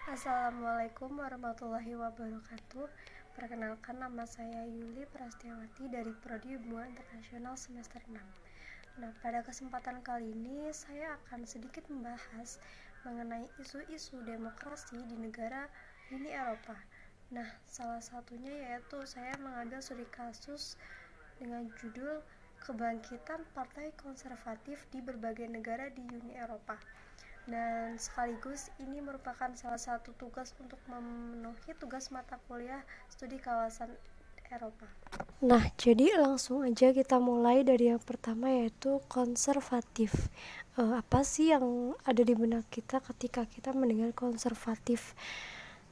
Assalamualaikum warahmatullahi wabarakatuh. Perkenalkan, nama saya Yuli Prastiawati dari Prodi Hubungan Internasional semester 6. Nah, pada kesempatan kali ini saya akan sedikit membahas mengenai isu-isu demokrasi di negara Uni Eropa. Nah, salah satunya yaitu saya mengambil studi kasus dengan judul Kebangkitan Partai Konservatif di Berbagai Negara di Uni Eropa. Dan sekaligus ini merupakan salah satu tugas untuk memenuhi tugas mata kuliah studi kawasan Eropa. Nah, jadi langsung aja kita mulai dari yang pertama, yaitu konservatif. Apa sih yang ada di benak kita ketika kita mendengar konservatif?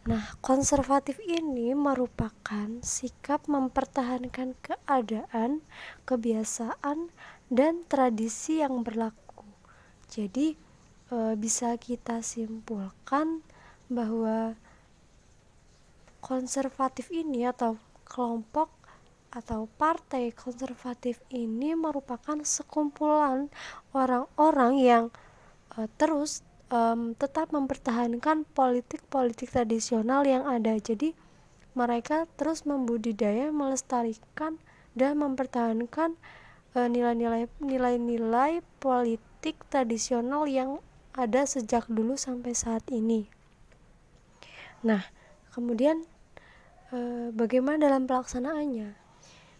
Nah, konservatif ini merupakan sikap mempertahankan keadaan, kebiasaan, dan tradisi yang berlaku. Jadi bisa kita simpulkan bahwa konservatif ini atau kelompok atau partai konservatif ini merupakan sekumpulan orang-orang yang terus tetap mempertahankan politik-politik tradisional yang ada. Jadi mereka terus membudidaya, melestarikan, dan mempertahankan nilai-nilai politik tradisional yang ada sejak dulu sampai saat ini. Nah, kemudian bagaimana dalam pelaksanaannya?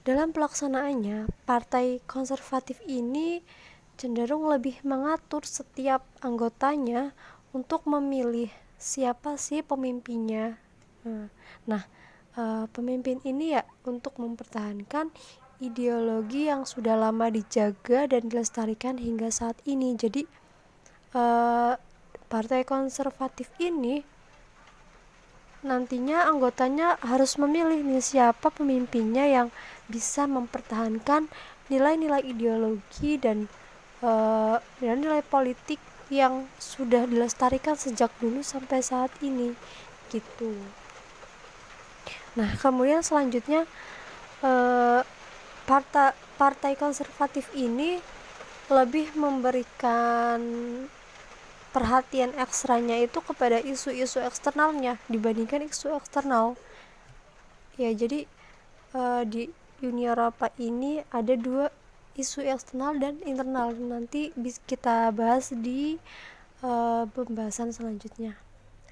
Dalam pelaksanaannya, partai konservatif ini cenderung lebih mengatur setiap anggotanya untuk memilih siapa sih pemimpinnya. Nah, pemimpin ini ya untuk mempertahankan ideologi yang sudah lama dijaga dan dilestarikan hingga saat ini. Jadi partai konservatif ini nantinya anggotanya harus memilih nih siapa pemimpinnya yang bisa mempertahankan nilai-nilai ideologi dan nilai politik yang sudah dilestarikan sejak dulu sampai saat ini gitu. Nah, kemudian selanjutnya partai konservatif ini lebih memberikan perhatian ekstranya itu kepada isu-isu eksternalnya dibandingkan isu eksternal. Ya, jadi di Uni Eropa ini ada dua isu eksternal dan internal. Nanti bisa kita bahas di pembahasan selanjutnya.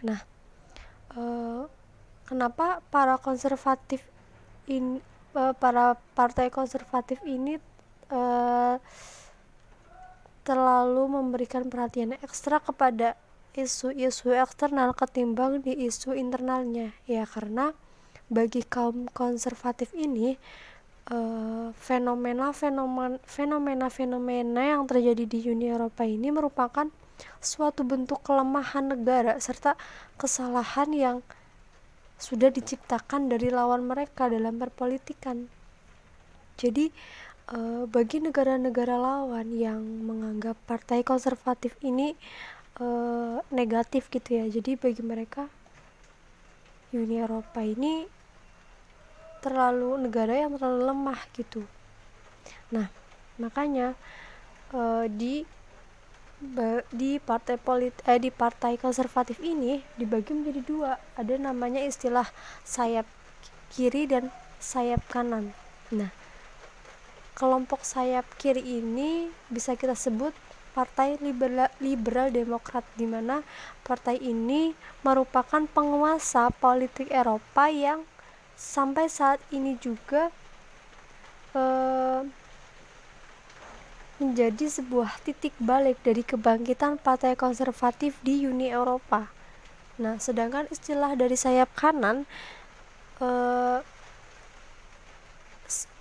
Nah, kenapa para partai konservatif ini terlalu memberikan perhatian ekstra kepada isu-isu eksternal ketimbang di isu internalnya? Ya, karena bagi kaum konservatif ini fenomena-fenomena yang terjadi di Uni Eropa ini merupakan suatu bentuk kelemahan negara serta kesalahan yang sudah diciptakan dari lawan mereka dalam perpolitikan. Jadi bagi negara-negara lawan yang menganggap partai konservatif ini negatif gitu ya, jadi bagi mereka Uni Eropa ini negara yang terlalu lemah gitu. Nah, makanya di partai konservatif ini dibagi menjadi dua. Ada namanya istilah sayap kiri dan sayap kanan. Nah, kelompok sayap kiri ini bisa kita sebut partai liberal demokrat, di mana partai ini merupakan penguasa politik Eropa yang sampai saat ini juga menjadi sebuah titik balik dari kebangkitan partai konservatif di Uni Eropa. Nah, sedangkan istilah dari sayap kanan,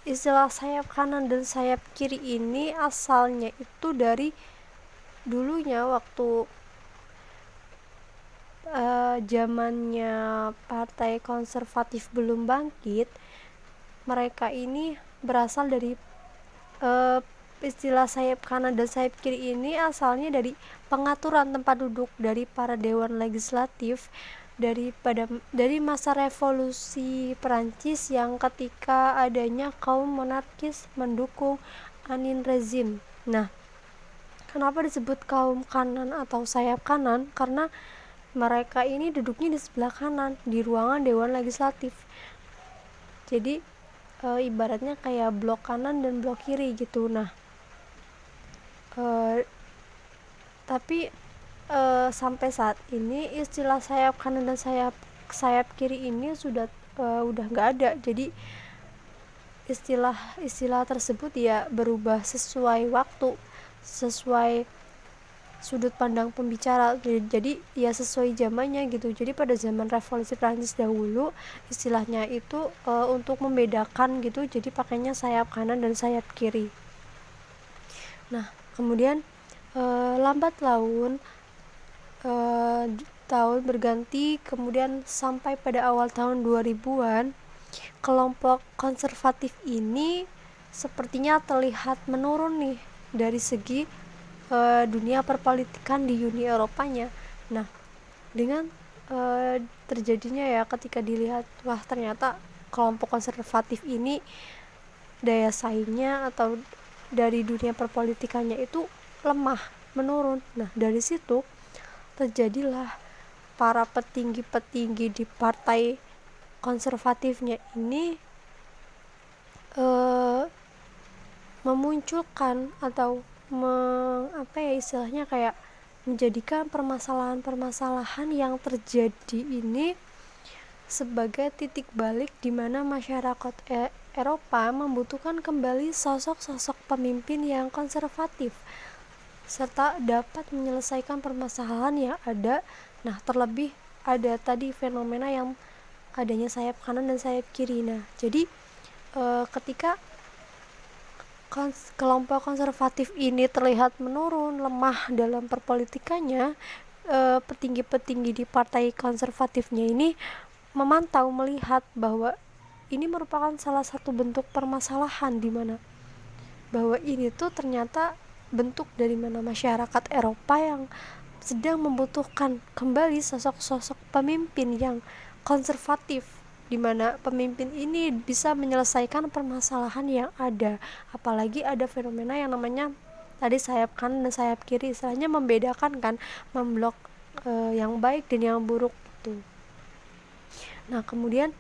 istilah sayap kanan dan sayap kiri ini asalnya itu dari dulunya waktu zamannya partai konservatif belum bangkit. Mereka ini berasal dari istilah sayap kanan dan sayap kiri ini asalnya dari pengaturan tempat duduk dari para dewan legislatif dari masa revolusi Perancis yang ketika adanya kaum monarkis mendukung Anin rezim. Nah, kenapa disebut kaum kanan atau sayap kanan? Karena mereka ini duduknya di sebelah kanan di ruangan Dewan Legislatif. Jadi ibaratnya kayak blok kanan dan blok kiri gitu. Nah, tapi sampai saat ini istilah sayap kanan dan sayap kiri ini udah nggak ada. Jadi istilah tersebut ya berubah sesuai waktu, sesuai sudut pandang pembicara. Jadi ya sesuai zamannya gitu. Jadi pada zaman Revolusi Prancis dahulu istilahnya itu untuk membedakan gitu, jadi pakainya sayap kanan dan sayap kiri. Nah, kemudian lambat laun tahun berganti, kemudian sampai pada awal tahun 2000-an kelompok konservatif ini sepertinya terlihat menurun nih dari segi dunia perpolitikan di Uni Eropanya. Nah, dengan terjadinya ya ketika dilihat, wah ternyata kelompok konservatif ini daya saingnya atau dari dunia perpolitikannya itu lemah, menurun. Nah, dari situ terjadilah para petinggi-petinggi di partai konservatifnya ini memunculkan atau istilahnya kayak menjadikan permasalahan-permasalahan yang terjadi ini sebagai titik balik di mana masyarakat Eropa membutuhkan kembali sosok-sosok pemimpin yang konservatif serta dapat menyelesaikan permasalahan yang ada. Nah, terlebih ada tadi fenomena yang adanya sayap kanan dan sayap kiri. Nah, jadi ketika kelompok konservatif ini terlihat menurun, lemah dalam perpolitikannya, petinggi-petinggi di partai konservatifnya ini memantau, melihat bahwa ini merupakan salah satu bentuk permasalahan di mana bahwa ini tuh ternyata bentuk dari mana masyarakat Eropa yang sedang membutuhkan kembali sosok-sosok pemimpin yang konservatif, di mana pemimpin ini bisa menyelesaikan permasalahan yang ada. Apalagi ada fenomena yang namanya tadi sayap kanan dan sayap kiri, istilahnya membedakan kan, memblok yang baik dan yang buruk itu. Nah, kemudian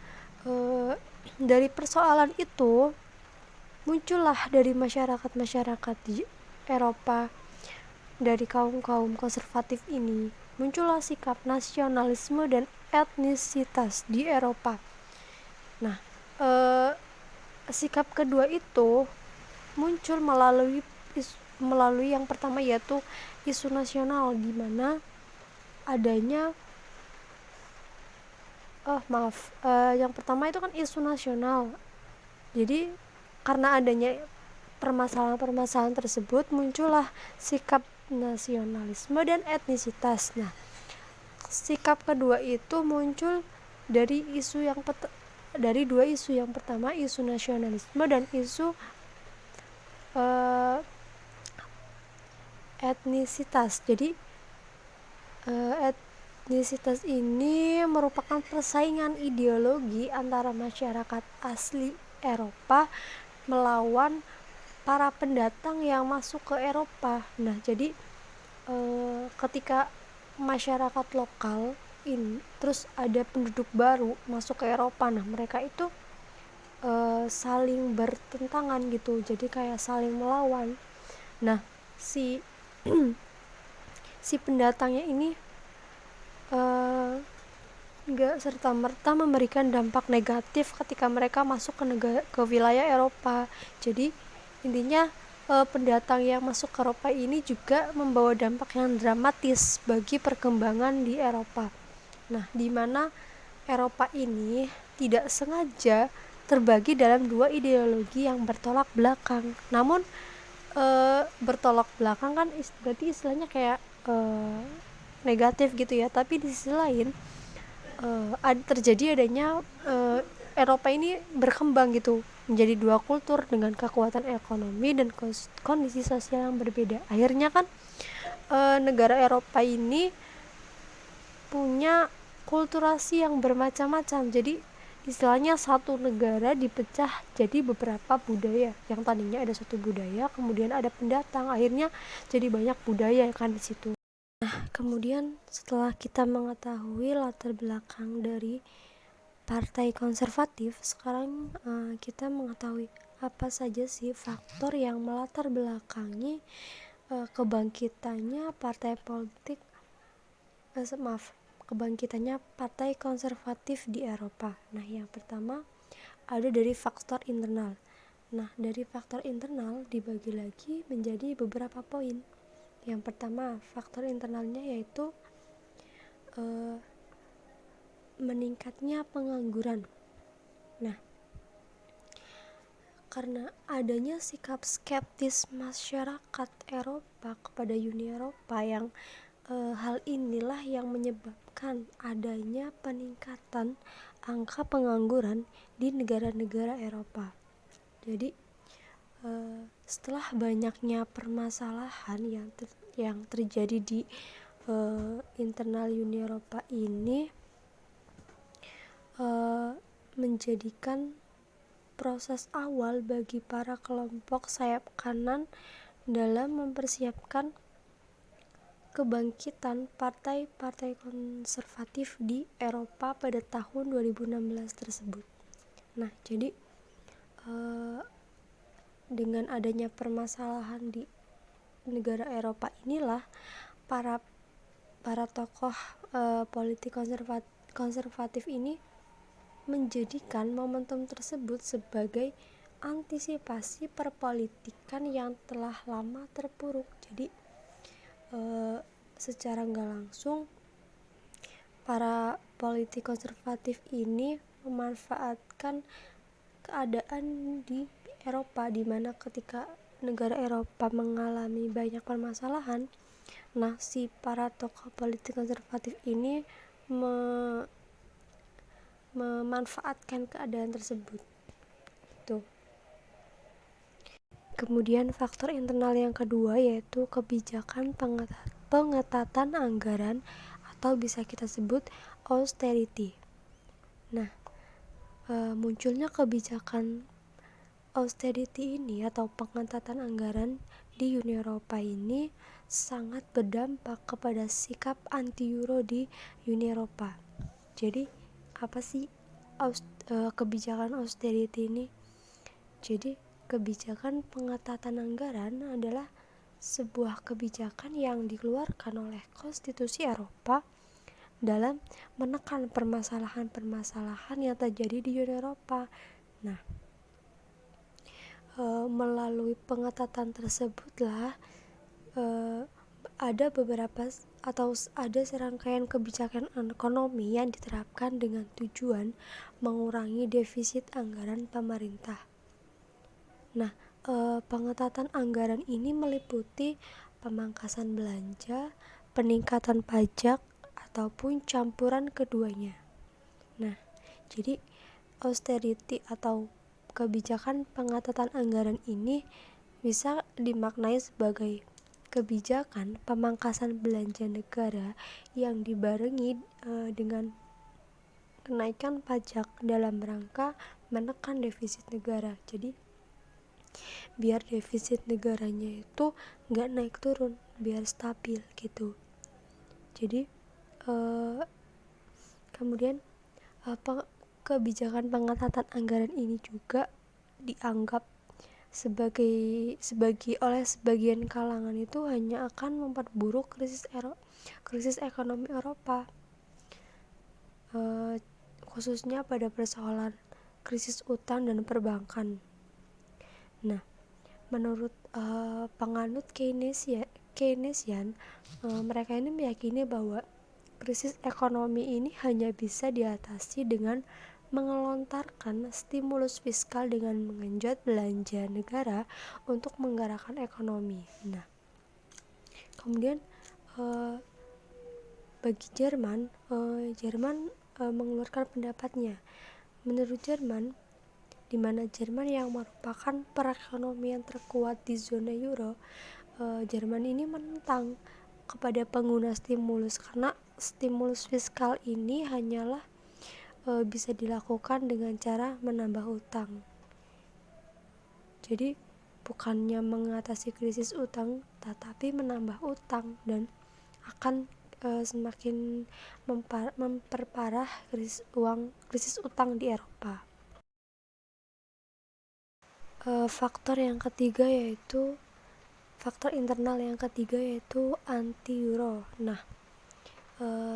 dari persoalan itu muncullah dari masyarakat di Eropa, dari kaum konservatif ini muncullah sikap nasionalisme dan etnisitas di Eropa. Nah, sikap kedua itu muncul melalui yang pertama yaitu isu nasional, di mana adanya yang pertama itu kan isu nasional. Jadi karena adanya permasalahan-permasalahan tersebut muncullah sikap nasionalisme dan etnisitas. Nah, sikap kedua itu muncul dari dua isu. Yang pertama isu nasionalisme dan isu etnisitas. Jadi etnisitas ini merupakan persaingan ideologi antara masyarakat asli Eropa melawan para pendatang yang masuk ke Eropa. Nah, jadi ketika masyarakat lokal ini terus ada penduduk baru masuk ke Eropa, nah mereka itu saling bertentangan gitu, jadi kayak saling melawan. Nah, si pendatangnya ini nggak serta-merta memberikan dampak negatif ketika mereka masuk ke wilayah Eropa. Jadi intinya pendatang yang masuk ke Eropa ini juga membawa dampak yang dramatis bagi perkembangan di Eropa. Nah, di mana Eropa ini tidak sengaja terbagi dalam dua ideologi yang bertolak belakang. Namun bertolak belakang kan berarti istilahnya kayak negatif gitu ya, tapi di sisi lain terjadi adanya Eropa ini berkembang gitu menjadi dua kultur dengan kekuatan ekonomi dan kondisi sosial yang berbeda. Akhirnya kan negara Eropa ini punya kulturasi yang bermacam-macam. Jadi istilahnya satu negara dipecah jadi beberapa budaya. Yang tadinya ada satu budaya, kemudian ada pendatang, akhirnya jadi banyak budaya kan di situ. Kemudian setelah kita mengetahui latar belakang dari partai konservatif, sekarang kita mengetahui apa saja sih faktor yang melatar belakangi kebangkitannya kebangkitannya partai konservatif di Eropa. Nah, yang pertama ada dari faktor internal. Nah, dari faktor internal dibagi lagi menjadi beberapa poin. Yang pertama, faktor internalnya yaitu meningkatnya pengangguran. Nah, karena adanya sikap skeptis masyarakat Eropa kepada Uni Eropa yang hal inilah yang menyebabkan adanya peningkatan angka pengangguran di negara-negara Eropa. Jadi setelah banyaknya permasalahan yang terjadi di internal Uni Eropa ini menjadikan proses awal bagi para kelompok sayap kanan dalam mempersiapkan kebangkitan partai-partai konservatif di Eropa pada tahun 2016 tersebut. Nah, jadi dengan adanya permasalahan di negara Eropa inilah para tokoh politik konservatif ini menjadikan momentum tersebut sebagai antisipasi perpolitikan yang telah lama terpuruk. Jadi secara nggak langsung para politik konservatif ini memanfaatkan keadaan di Eropa, di mana ketika negara Eropa mengalami banyak permasalahan, nah si para tokoh politik konservatif ini memanfaatkan keadaan tersebut. Tuh. Kemudian faktor internal yang kedua yaitu kebijakan pengetatan anggaran atau bisa kita sebut austerity. Nah, munculnya kebijakan austerity ini atau pengetatan anggaran di Uni Eropa ini sangat berdampak kepada sikap anti-euro di Uni Eropa. Jadi apa sih kebijakan austerity ini? Jadi kebijakan pengetatan anggaran adalah sebuah kebijakan yang dikeluarkan oleh konstitusi Eropa dalam menekan permasalahan-permasalahan yang terjadi di Uni Eropa. Nah, melalui pengetatan tersebutlah ada serangkaian kebijakan ekonomi yang diterapkan dengan tujuan mengurangi defisit anggaran pemerintah. Nah, pengetatan anggaran ini meliputi pemangkasan belanja, peningkatan pajak, ataupun campuran keduanya. Nah, jadi austerity atau kebijakan pengetatan anggaran ini bisa dimaknai sebagai kebijakan pemangkasan belanja negara yang dibarengi dengan kenaikan pajak dalam rangka menekan defisit negara. Jadi biar defisit negaranya itu nggak naik turun, biar stabil gitu. Jadi kemudian kebijakan pengetatan anggaran ini juga dianggap oleh sebagian kalangan itu hanya akan memperburuk krisis ekonomi Eropa, khususnya pada persoalan krisis utang dan perbankan. Nah, menurut penganut Keynesian, mereka ini meyakini bahwa krisis ekonomi ini hanya bisa diatasi dengan mengelontarkan stimulus fiskal dengan menggenjot belanja negara untuk menggerakkan ekonomi. Nah, kemudian bagi Jerman mengeluarkan pendapatnya. Menurut Jerman, di mana Jerman yang merupakan perekonomian terkuat di zona euro, Jerman ini menentang kepada pengguna stimulus karena stimulus fiskal ini hanyalah bisa dilakukan dengan cara menambah utang. Jadi bukannya mengatasi krisis utang, tetapi menambah utang, dan akan semakin memperparah krisis utang di Eropa. Faktor internal yang ketiga yaitu anti-euro. Nah,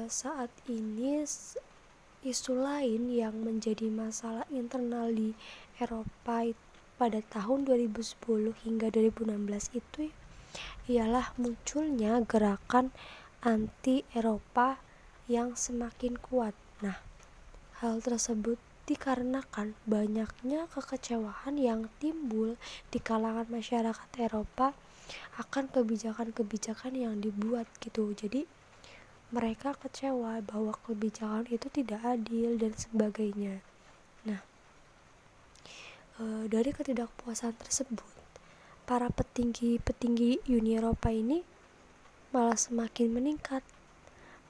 saat ini isu lain yang menjadi masalah internal di Eropa pada tahun 2010 hingga 2016 itu ialah munculnya gerakan anti-Eropa yang semakin kuat. Nah, hal tersebut dikarenakan banyaknya kekecewaan yang timbul di kalangan masyarakat Eropa akan kebijakan-kebijakan yang dibuat gitu. Jadi mereka kecewa bahwa kebijakan itu tidak adil dan sebagainya. Nah, dari ketidakpuasan tersebut, para petinggi Uni Eropa ini malah semakin meningkat.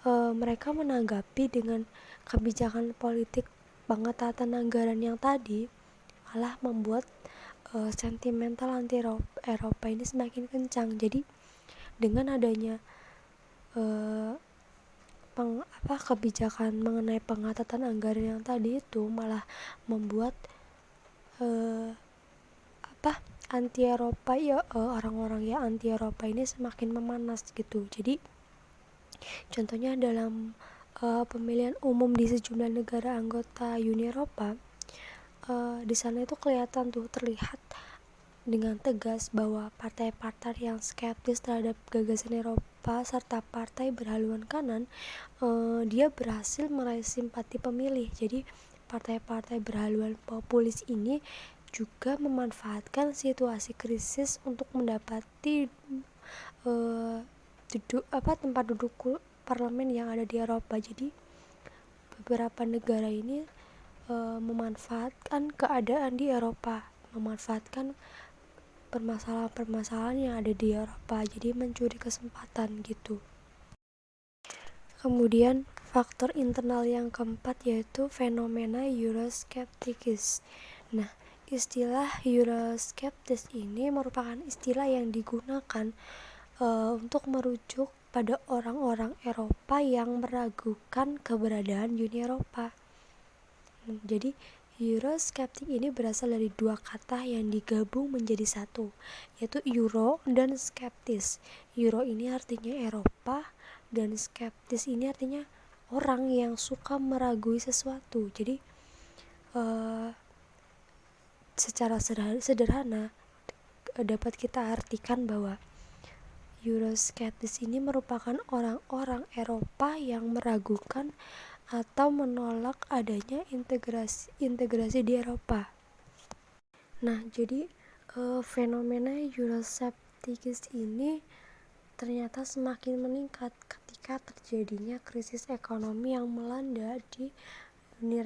Mereka menanggapi dengan kebijakan politik pengetatan anggaran yang tadi malah membuat sentimental anti Eropa ini semakin kencang. Jadi dengan adanya kebijakan mengenai pengetatan anggaran yang tadi itu malah membuat anti Eropa orang-orang yang anti Eropa ini semakin memanas gitu. Jadi contohnya dalam pemilihan umum di sejumlah negara anggota Uni Eropa, di sana itu terlihat dengan tegas bahwa partai-partai yang skeptis terhadap gagasan Eropa serta partai berhaluan kanan, dia berhasil meraih simpati pemilih. Jadi partai-partai berhaluan populis ini juga memanfaatkan situasi krisis untuk mendapati tempat duduk parlemen yang ada di Eropa. Jadi beberapa negara ini memanfaatkan keadaan di Eropa, memanfaatkan permasalahan-permasalahan yang ada di Eropa, jadi mencuri kesempatan gitu. Kemudian faktor internal yang keempat yaitu fenomena Euroskeptics. Nah, istilah Euroskeptis ini merupakan istilah yang digunakan untuk merujuk pada orang-orang Eropa yang meragukan keberadaan Uni Eropa. Jadi Euroskeptik ini berasal dari dua kata yang digabung menjadi satu, yaitu Euro dan skeptis. Euro ini artinya Eropa dan skeptis ini artinya orang yang suka meragui sesuatu. Jadi secara sederhana dapat kita artikan bahwa Euroskeptis ini merupakan orang-orang Eropa yang meragukan atau menolak adanya integrasi di Eropa. Nah, jadi fenomena Euroskeptis ini ternyata semakin meningkat ketika terjadinya krisis ekonomi yang melanda di Uni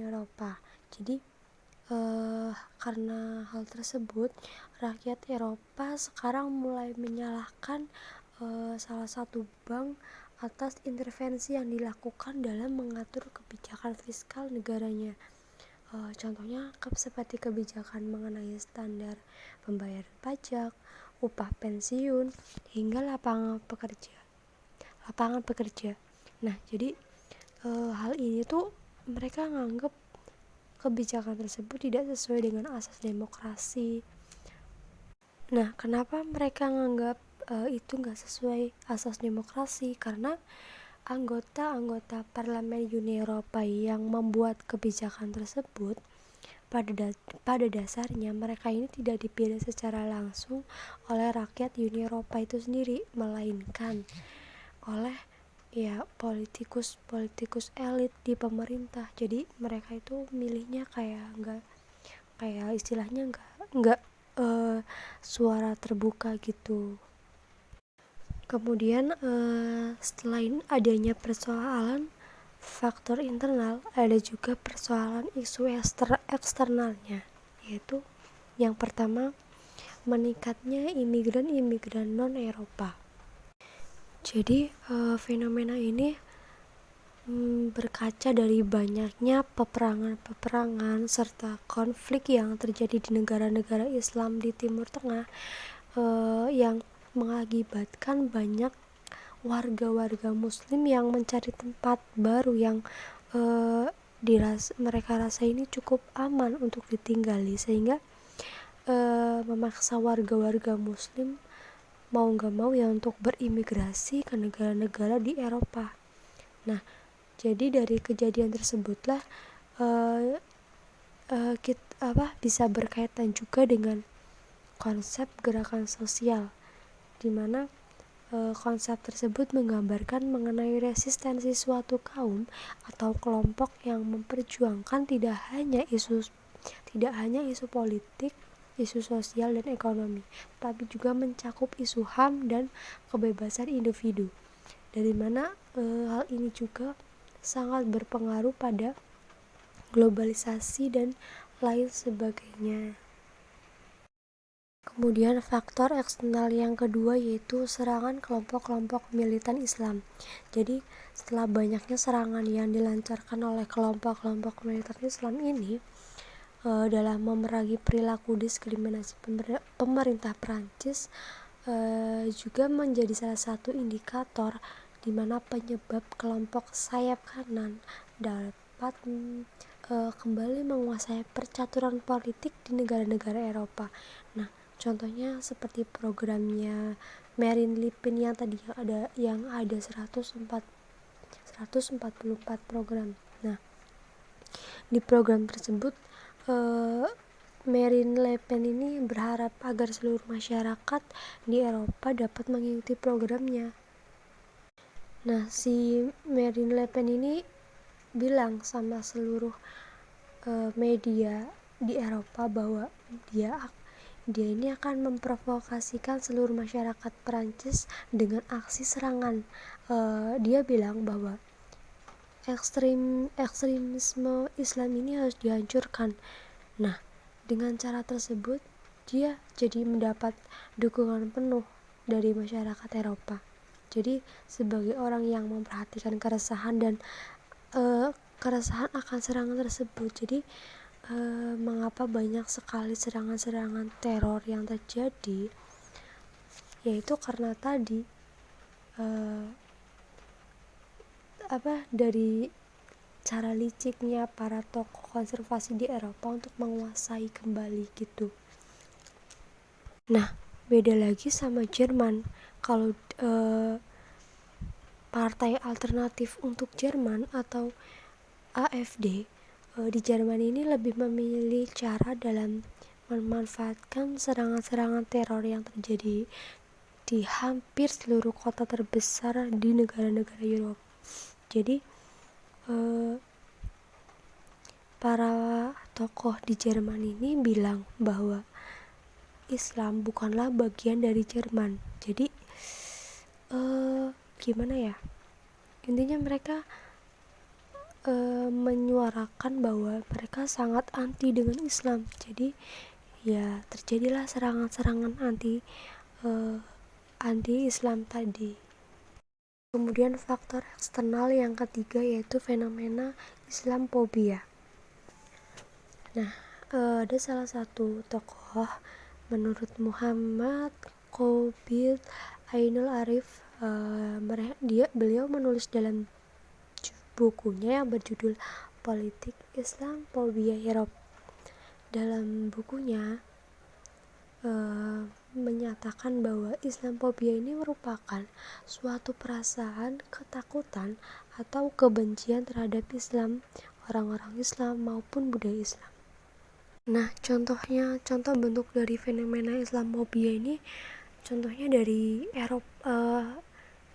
Eropa. Jadi karena hal tersebut, rakyat Eropa sekarang mulai menyalahkan salah satu bank atas intervensi yang dilakukan dalam mengatur kebijakan fiskal negaranya. Contohnya seperti kebijakan mengenai standar pembayaran pajak, upah pensiun, hingga lapangan pekerja. Nah, jadi hal ini tuh mereka nganggap kebijakan tersebut tidak sesuai dengan asas demokrasi. Nah, kenapa mereka nganggap itu nggak sesuai asas demokrasi? Karena anggota-anggota parlemen Uni Eropa yang membuat kebijakan tersebut pada dasarnya mereka ini tidak dipilih secara langsung oleh rakyat Uni Eropa itu sendiri, melainkan oleh politikus elit di pemerintah. Jadi mereka itu milihnya istilahnya nggak suara terbuka gitu. Kemudian selain adanya persoalan faktor internal, ada juga persoalan isu eksternalnya, yaitu yang pertama, meningkatnya imigran non-Eropa. Jadi fenomena ini berkaca dari banyaknya peperangan serta konflik yang terjadi di negara-negara Islam di Timur Tengah yang mengakibatkan banyak warga-warga muslim yang mencari tempat baru yang mereka rasa ini cukup aman untuk ditinggali, sehingga memaksa warga-warga muslim mau gak mau ya untuk berimigrasi ke negara-negara di Eropa. Nah, jadi dari kejadian tersebutlah bisa berkaitan juga dengan konsep gerakan sosial, di mana konsep tersebut menggambarkan mengenai resistensi suatu kaum atau kelompok yang memperjuangkan tidak hanya isu politik, isu sosial dan ekonomi, tapi juga mencakup isu HAM dan kebebasan individu. Dari mana hal ini juga sangat berpengaruh pada globalisasi dan lain sebagainya. Kemudian faktor eksternal yang kedua yaitu serangan kelompok-kelompok militan Islam. Jadi setelah banyaknya serangan yang dilancarkan oleh kelompok-kelompok militan Islam ini dalam memerangi perilaku diskriminasi pemerintah Prancis juga menjadi salah satu indikator di mana penyebab kelompok sayap kanan dapat kembali menguasai percaturan politik di negara-negara Eropa. Nah, contohnya seperti programnya Marine Le Pen yang ada 144 program. Nah, di program tersebut Marine Le Pen ini berharap agar seluruh masyarakat di Eropa dapat mengikuti programnya. Nah, si Marine Le Pen ini bilang sama seluruh media di Eropa bahwa dia ini akan memprovokasikan seluruh masyarakat Perancis dengan aksi serangan. Dia bilang bahwa ekstremisme Islam ini harus dihancurkan. Nah, dengan cara tersebut dia jadi mendapat dukungan penuh dari masyarakat Eropa. Jadi sebagai orang yang memperhatikan keresahan akan serangan tersebut, jadi mengapa banyak sekali serangan-serangan teror yang terjadi, yaitu karena tadi dari cara liciknya para tokoh konservasi di Eropa untuk menguasai kembali gitu. Nah, beda lagi sama Jerman. Kalau Partai Alternatif untuk Jerman atau AfD di Jerman ini lebih memilih cara dalam memanfaatkan serangan-serangan teror yang terjadi di hampir seluruh kota terbesar di negara-negara Eropa. Jadi para tokoh di Jerman ini bilang bahwa Islam bukanlah bagian dari Jerman. Jadi gimana ya? Intinya mereka menyuarakan bahwa mereka sangat anti dengan Islam. Jadi ya terjadilah serangan-serangan anti Islam tadi. Kemudian faktor eksternal yang ketiga yaitu fenomena Islamophobia. Nah, ada salah satu tokoh menurut Muhammad Qabil Ainul Arif, beliau menulis dalam bukunya yang berjudul Politik Islamophobia Europe. Dalam bukunya menyatakan bahwa Islamophobia ini merupakan suatu perasaan ketakutan atau kebencian terhadap Islam, orang-orang Islam maupun budaya Islam. Nah, contoh bentuk dari fenomena Islamophobia ini contohnya dari Eropa,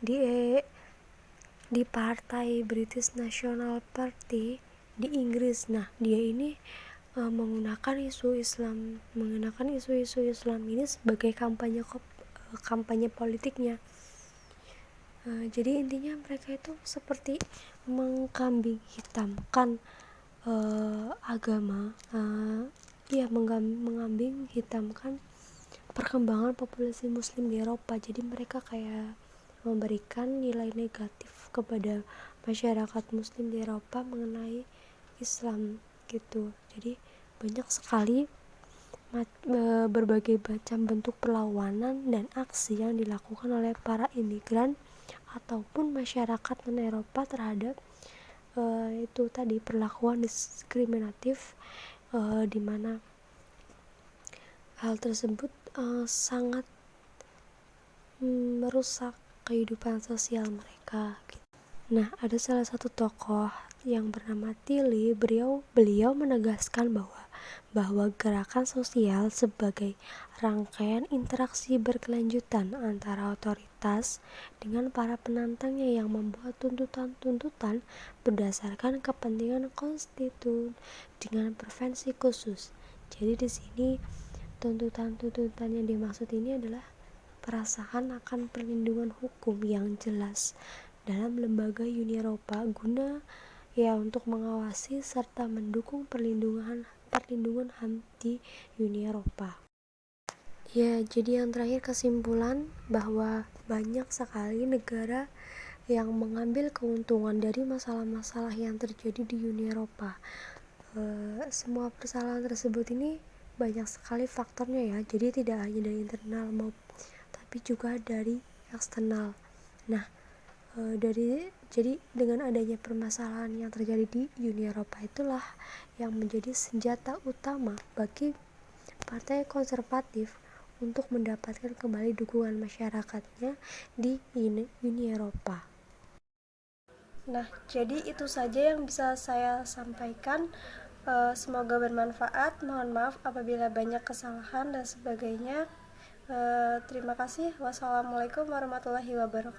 di Partai British National Party di Inggris. Nah, dia ini menggunakan isu-isu Islam ini sebagai kampanye politiknya. Jadi intinya mereka itu seperti mengkambing hitamkan agama, mengambing hitamkan perkembangan populasi muslim di Eropa. Jadi mereka kayak memberikan nilai negatif kepada masyarakat muslim di Eropa mengenai Islam gitu. Jadi banyak sekali berbagai macam bentuk perlawanan dan aksi yang dilakukan oleh para imigran ataupun masyarakat non-Eropa terhadap itu tadi perlakuan diskriminatif, di mana hal tersebut sangat merusak kehidupan sosial mereka gitu. Nah, ada salah satu tokoh yang bernama Tilly. Beliau menegaskan bahwa gerakan sosial sebagai rangkaian interaksi berkelanjutan antara otoritas dengan para penantangnya yang membuat tuntutan-tuntutan berdasarkan kepentingan konstitusi dengan preferensi khusus. Jadi di sini tuntutan-tuntutan yang dimaksud ini adalah perasaan akan perlindungan hukum yang jelas dalam lembaga Uni Eropa guna untuk mengawasi serta mendukung perlindungan HAM di Uni Eropa. Jadi yang terakhir kesimpulan bahwa banyak sekali negara yang mengambil keuntungan dari masalah-masalah yang terjadi di Uni Eropa. Semua permasalahan tersebut ini banyak sekali faktornya ya, jadi tidak hanya dari internal tapi juga dari eksternal. Nah, jadi dengan adanya permasalahan yang terjadi di Uni Eropa itulah yang menjadi senjata utama bagi partai konservatif untuk mendapatkan kembali dukungan masyarakatnya di Uni Eropa. Nah, jadi itu saja yang bisa saya sampaikan. Semoga bermanfaat. Mohon maaf apabila banyak kesalahan dan sebagainya. Terima kasih. Wassalamualaikum warahmatullahi wabarakatuh.